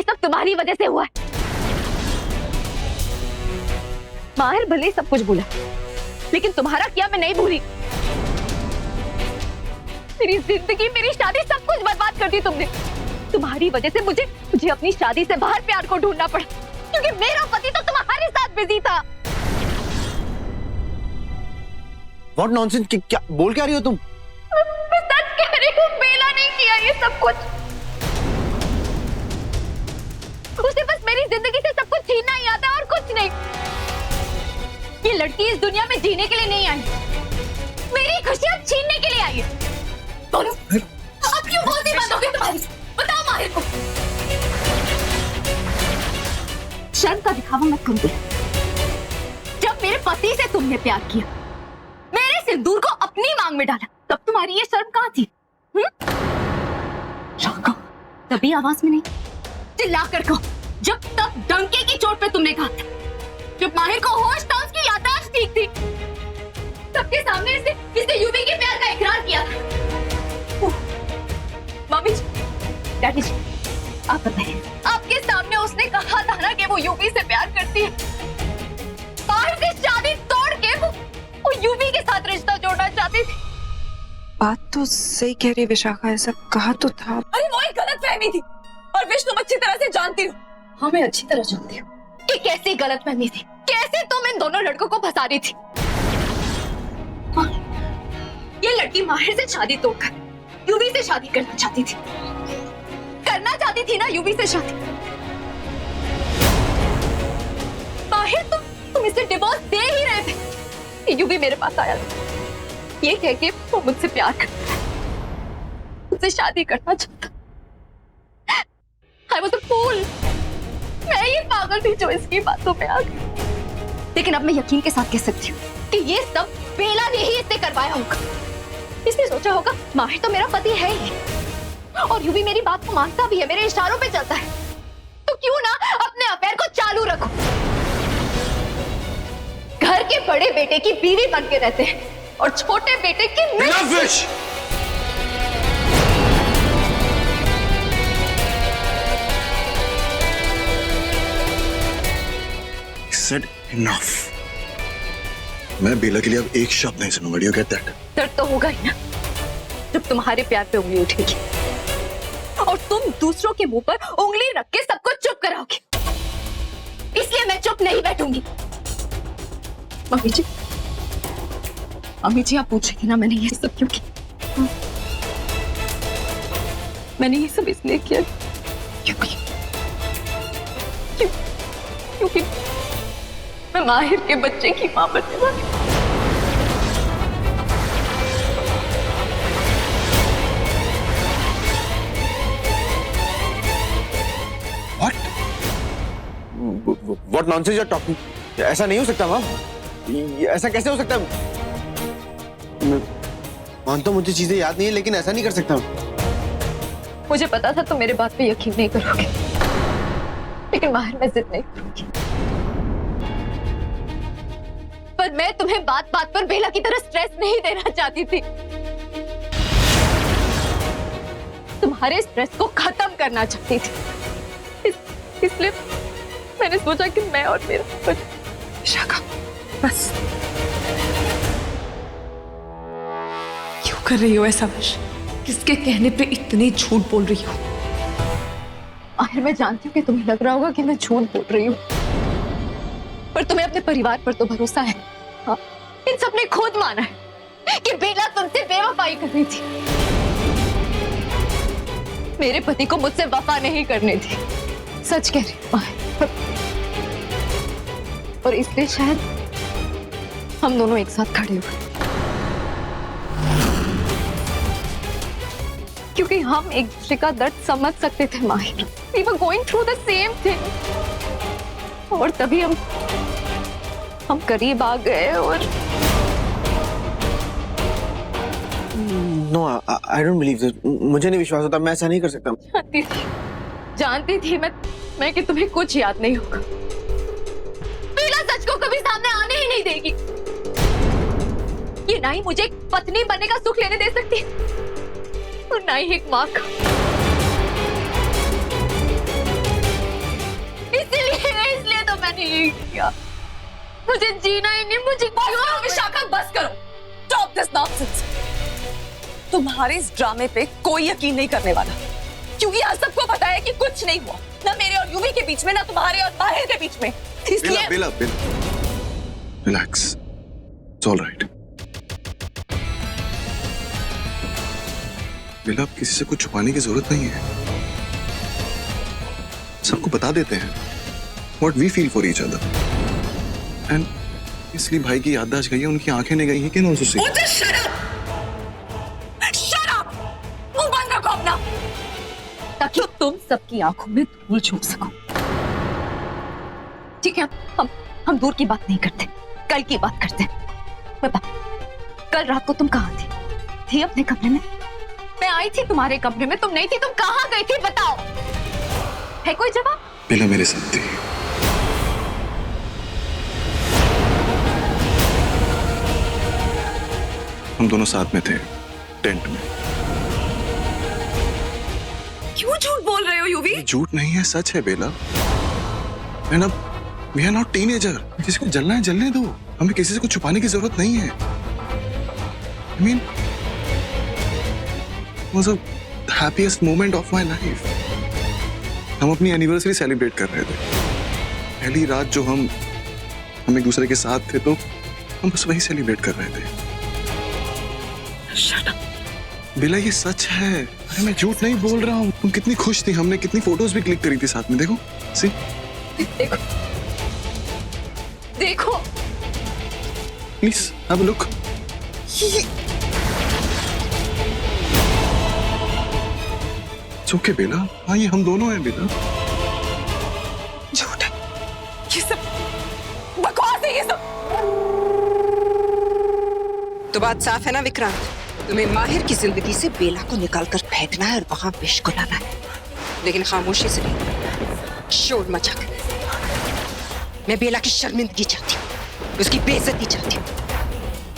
सब तुम्हारी वजह से हुआ है। माहिर भले ही सब कुछ भूला, लेकिन तुम्हारा क्या मैं नहीं भूली। मेरी जिंदगी, मेरी शादी, सब कुछ बर्बाद कर दी तुमने। तुम्हारी वजह से मुझे अपनी शादी से बाहर प्यार को ढूंढना पड़ा, क्योंकि मेरा पति तो तुम्हारे साथ बिजी था। What nonsense? क्या बोल क्या रही हो तुम? मैं सच कह रही हूँ, बेला नहीं किया ये सब कुछ। उसे बस मेरी जिंदगी से सब कुछ छीनना ही आता, और कुछ नहीं। ये लड़की इस दुनिया में जीने के लिए नहीं आई, मेरी खुशियां छीनने के लिए आई है। बोलो, अब क्यों बोलती बंद हो गई तुम्हारी? बताओ माहिर को। शर्म का दिखावा मत करो। जब मेरे पति से तुमने प्यार किया, मेरे सिंदूर को अपनी मांग में डाला, तब तुम्हारी ये शर्म कहाँ थी? शाका, तभी आवाज में नहीं, चिल्ला कर कहो। जब तब डंके की चोट पे तुमने कहा था, जब माहिर को होश था, उसकी याददाश्त ठीक थी, सबके सामने इसने यूवी के प्यार का इकरार किया था। मम्मी जी, डैडी जी, आप बताइए, आपके सामने उसने कहा था ना कि वो यूवी से प्यार करती है। माहिर से शादी तोड़ के वो यूवी के साथ रिश्ता जोड़ना चाहती थी। बात तो सही कह रही विशाखा, ऐसा कहा तो था। अरे वो एक गलतफहमी थी, और विष्णु तुम अच्छी तरह से जानती हो। हाँ, मैं अच्छी तरह जानती हूँ कि कैसी गलतफहमी थी, कैसे तुम इन दोनों लड़कों को फंसा रही थी। हाँ, ये लड़की माहिर से शादी तोड़कर यूवी से शादी करना चाहती थी ना, यूवी से शादी। माहिर, तुम इसे डिवोर्स दे ही रहे थे। यूवी मेरे पास आया था, ये कह के वो मुझसे प्यार करता है, मुझसे शादी करना चाहता। I was a fool। मैं ही पागल थी जो इसकी बातों पे आ गई। लेकिन अब मैं यकीन के साथ कह सकती हूँ कि ये सब बेला ने ही इससे करवाया होगा। इसने सोचा होगा माहिर तो मेरा पति है ही, और यूं भी मेरी बात को मानता भी है, मेरे इशारों पे चलता है, तो क्यों ना अपने अफेयर को चालू रखो। घर के बड़े बेटे की बीवी बन के रहते हैं और छोटे बेटे की Said enough। मैं बेला के लिए अब एक शब्द नहीं सुनूंगा। You get that? दर्द तो होगा ही ना, जब तुम्हारे प्यार पे उंगली उठेगी और तुम दूसरों के मुंह पर उंगली रख के सबको चुप कराओगे। इसलिए मैं चुप नहीं बैठूंगी। मम्मी जी, आप पूछेंगे ना मैंने ये सब क्यों किया? मैंने ये सब इसलिए किया क्योंकि मैं माहिर के बच्चे की मां बनने वाली। What nonsense you're talking? ऐसा नहीं हो सकता माँ, ऐसा कैसे हो सकता है? मैं मानता हूँ मुझे चीजें याद नहीं है, लेकिन ऐसा नहीं कर सकता। मुझे पता था तुम मेरे बात पे यकीन नहीं करोगे, लेकिन माहिर मैं जिद नहीं करूंगी। पर मैं तुम्हें बात बात पर बेला की तरह स्ट्रेस नहीं देना चाहती थी। तुम्हारे स्ट्रेस को खत्म करना चाहती थी। इसलिए मैंने सोचा कि मैं और मेरा विशाखा, बस क्यों कर रही हो ऐसा? विश, किसके कहने पे इतनी झूठ बोल रही हो? आखिर मैं जानती हूँ कि तुम्हें लग रहा होगा कि मैं झूठ बोल रही हूँ, पर तुम्हें अपने परिवार पर तो भरोसा है। हाँ, इन सब ने खुद माना है कि बेला तुमसे बेवफाई कर रही थी। मेरे पति को मुझसे वफा नहीं करने दी। सच कह रही हूँ, और इसलिए शायद हम दोनों एक साथ खड़े हुए, क्योंकि हम एक दूसरे का दर्द समझ सकते थे। माहिर, we were going through the same thing, और तभी हम करीब आ गए। और No, I don't believe this। मुझे नहीं विश्वास होता, मैं ऐसा नहीं कर सकता। जानती थी मैं कि तुम्हें कुछ याद नहीं होगा। बेला सच को कभी सामने आने ही नहीं देगी। ये ना ही मुझे एक पत्नी बनने का सुख लेने दे सकती, और ना ही एक माँ का। ये किया? मुझे जीना ही नहीं, मुझे क्यों? विशाखा बस करो, स्टॉप दिस नॉनसेंस। तुम्हारे इस ड्रामे पे कोई यकीन नहीं करने वाला, क्योंकि आज सबको पता है कि कुछ नहीं हुआ, ना मेरे और यूवी के बीच में, ना तुम्हारे और माहिर के बीच में। इसलिए बेला, रिलैक्स, इट्स ऑल राइट। बेला, अब किसी से कुछ छुपाने की जरूरत नहीं है, सबको बता देते हैं what we feel for each other. And इसलिए भाई की याददाश्त गई है, उनकी आंखें नहीं गई हैं कि नॉन सुसी। मुंह बंद रखो अपना, ताकि तुम सबकी आंखों में धूल झोंक सको। ठीक है, हम दूर की बात नहीं करते, कल की बात करते हैं। बता, कल रात को तुम कहाँ थी अपने कमरे में? मैं आई थी तुम्हारे कमरे में, तुम नहीं थी। तुम कहाँ गई थी बताओ? है कोई जवाब? बेला मेरे साथ थी। हम दोनों साथ में थे, टेंट में। क्यों झूठ बोल रहे हो यूवी? झूठ नहीं है, सच है बेला। एंड अब वी आर नॉट टीनेजर, किसी को जलना है जलने दो, हमें किसी से कुछ छुपाने की जरूरत नहीं है। I mean, was the happiest moment of my life. हम अपनी एनिवर्सरी सेलिब्रेट कर रहे थे, पहली रात जो हम एक दूसरे के साथ थे, तो हम बस वही सेलिब्रेट कर रहे थे। Shut up. बेला ये सच है, अरे मैं झूठ नहीं बोल रहा हूँ। तुम कितनी खुश थी, हमने कितनी फोटोज भी क्लिक करी थी साथ में, देखो सी। देखो please have a look. Okay Bela, हाँ ये हम दोनों हैं बेला। झूठ है ये सब, बकवास है ये सब। तो बात साफ है ना विक्रांत, तुम्हें माहिर की जिंदगी से बेला को निकालकर फेंकना है और वहां विष को लाना है, लेकिन खामोशी से नहीं, शोर मचा कर। मैं बेला की शर्मिंदगी चाहती हूँ, उसकी बेइज्जती चाहती हूँ।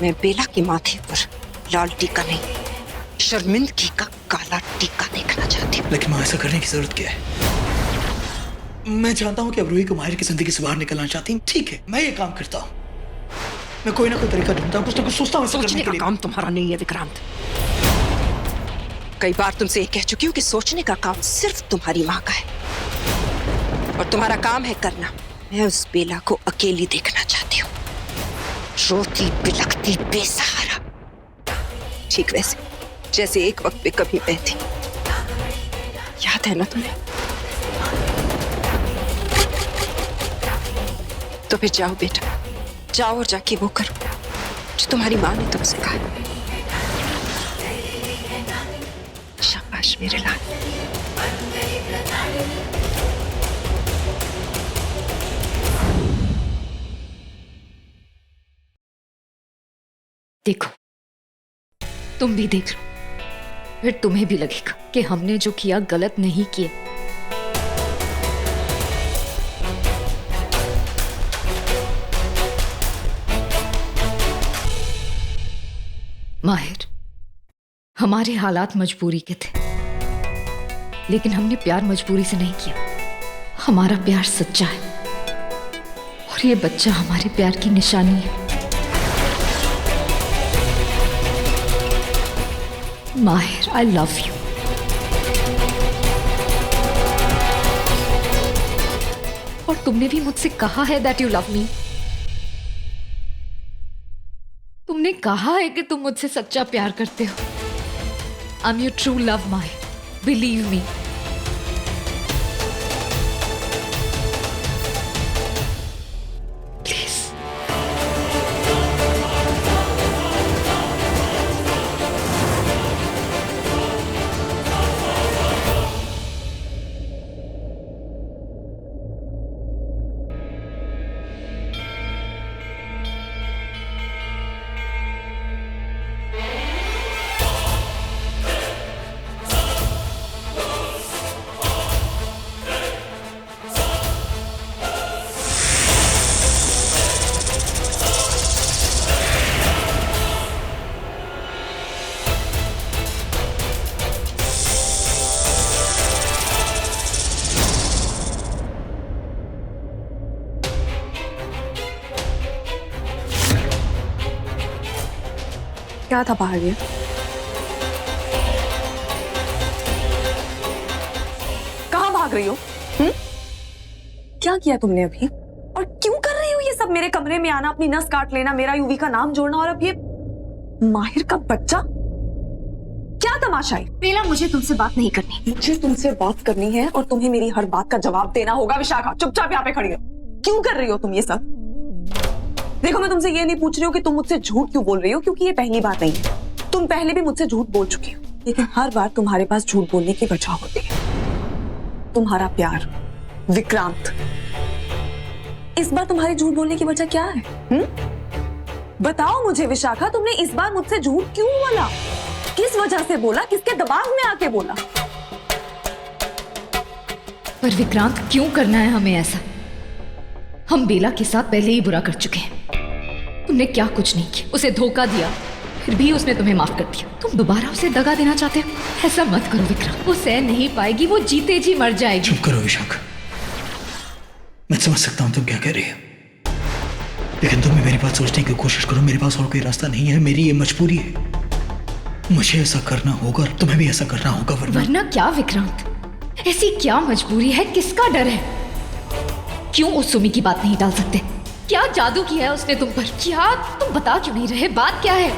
मैं बेला की माथे पर लाल टीका नहीं, शर्मिंदगी का काला टीका देखना चाहती हूँ। लेकिन मां, ऐसा करने की जरूरत क्या है? मैं जानता हूँ कि अब रूही को माहिर की जिंदगी से बाहर निकलना चाहती हूँ, ठीक है, मैं ये काम करता हूँ। मैं कोई ना कोई तरीका ढूंढता हूँ, कुछ ना कुछ सोचता हूँ ऐसा करने सोचने के का लिए। काम तुम्हारा नहीं है विक्रांत। कई बार तुमसे ये कह चुकी हूँ कि सोचने का काम सिर्फ तुम्हारी माँ का है, और तुम्हारा काम है करना। मैं उस बेला को अकेली देखना चाहती हूँ, रोती बिलखती बेसहारा, ठीक वैसे जैसे एक वक्त पे कभी मैं थी। याद है ना तुम्हें? तो फिर जाओ बेटा, जाओ और जाके वो करो जो तुम्हारी माँ ने तुमसे कहा। शाबाश मेरे लाल। देखो, तुम भी देख लो, फिर तुम्हें भी लगेगा कि हमने जो किया गलत नहीं किया। माहिर, हमारे हालात मजबूरी के थे, लेकिन हमने प्यार मजबूरी से नहीं किया। हमारा प्यार सच्चा है, और ये बच्चा हमारे प्यार की निशानी है। माहिर, आई लव यू। और तुमने भी मुझसे कहा है दैट यू लव मी। तुमने कहा है कि तुम मुझसे सच्चा प्यार करते हो। I am your true love माहिर, बिलीव मी। प्लीज। क्या था बाहर ये? कहाँ भाग रही हो? क्या किया तुमने अभी? और क्यों कर रही हो ये सब? मेरे कमरे में आना, अपनी नस काट लेना, मेरा यूवी का नाम जोड़ना, और अब ये माहिर का बच्चा? क्या तमाशा है? बेला, मुझे तुमसे बात नहीं करनी। मुझे तुमसे बात करनी है और तुम्हें मेरी हर बात का जवाब देना होगा। विशाखा, चुपचाप यहाँ पे खड़ी हो। क्यों कर रही हो तुम ये सब? देखो, मैं तुमसे ये नहीं पूछ रही हूँ कि तुम मुझसे झूठ क्यों बोल रही हो, क्योंकि ये पहली बात नहीं है। तुम पहले भी मुझसे झूठ बोल चुकी हो, लेकिन हर बार तुम्हारे पास झूठ बोलने की वजह होती है। तुम्हारा प्यार विक्रांत। इस बार तुम्हारी झूठ बोलने की वजह क्या है? बताओ मुझे विशाखा, तुमने इस बार मुझसे झूठ क्यों बोला? किस वजह से बोला? किसके दबाव में आके बोला? पर विक्रांत, क्यों करना है हमें ऐसा? हम बेला के साथ पहले ही बुरा कर चुके हैं। तुमने क्या कुछ नहीं किया, उसे धोखा दिया, फिर भी उसने तुम्हें माफ कर दिया। तुम दोबारा उसे दगा देना चाहते हो? ऐसा मत करो विक्रांत, वो सह नहीं पाएगी, वो जीते जी मर जाएगी। चुप करो विशाखा, मैं समझ सकता हूं तुम क्या कह रही हो, लेकिन तुम मेरी बात सोचने की कोशिश करो। मेरे पास और कोई रास्ता नहीं है, मेरी ये मजबूरी है। मुझे ऐसा करना होगा, तुम्हें भी ऐसा करना होगा। वरना क्या विक्रांत? ऐसी क्या मजबूरी है? किसका डर है? क्यों उस सुमी की बात नहीं टाल सकते? क्या जादू किया है उसने तुम पर? क्या तुम बता क्यों नहीं रहे? बात क्या है?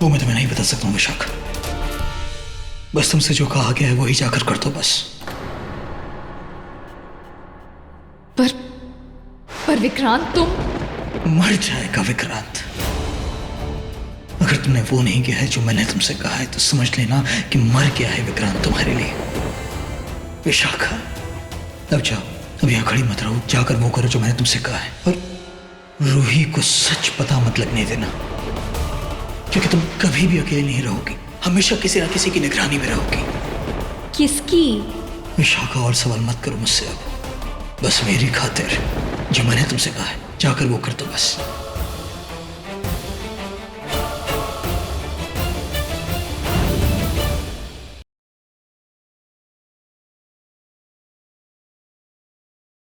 वो मैं तुम्हें नहीं बता सकता हूँ विशाखा। बस तुमसे जो कहा गया है वही जाकर कर दो बस। पर विक्रांत, तुम मर जाएगा विक्रांत। अगर तुमने वो नहीं किया है जो मैंने तुमसे कहा है, तो समझ लेना कि मर गया है विक्रांत तुम्हारे लिए। विशाखा, अब जाओ, अब यहाँ खड़ी मत रहो, जाकर वो करो जो मैंने तुमसे कहा है। और रूही को सच पता मत लगने देना, क्योंकि तुम कभी भी अकेले नहीं रहोगी, हमेशा किसी ना किसी की निगरानी में रहोगी। किसकी? विशाखा, और सवाल मत करो मुझसे अब, बस मेरी खातिर जो मैंने तुमसे कहा है जाकर वो कर दो बस।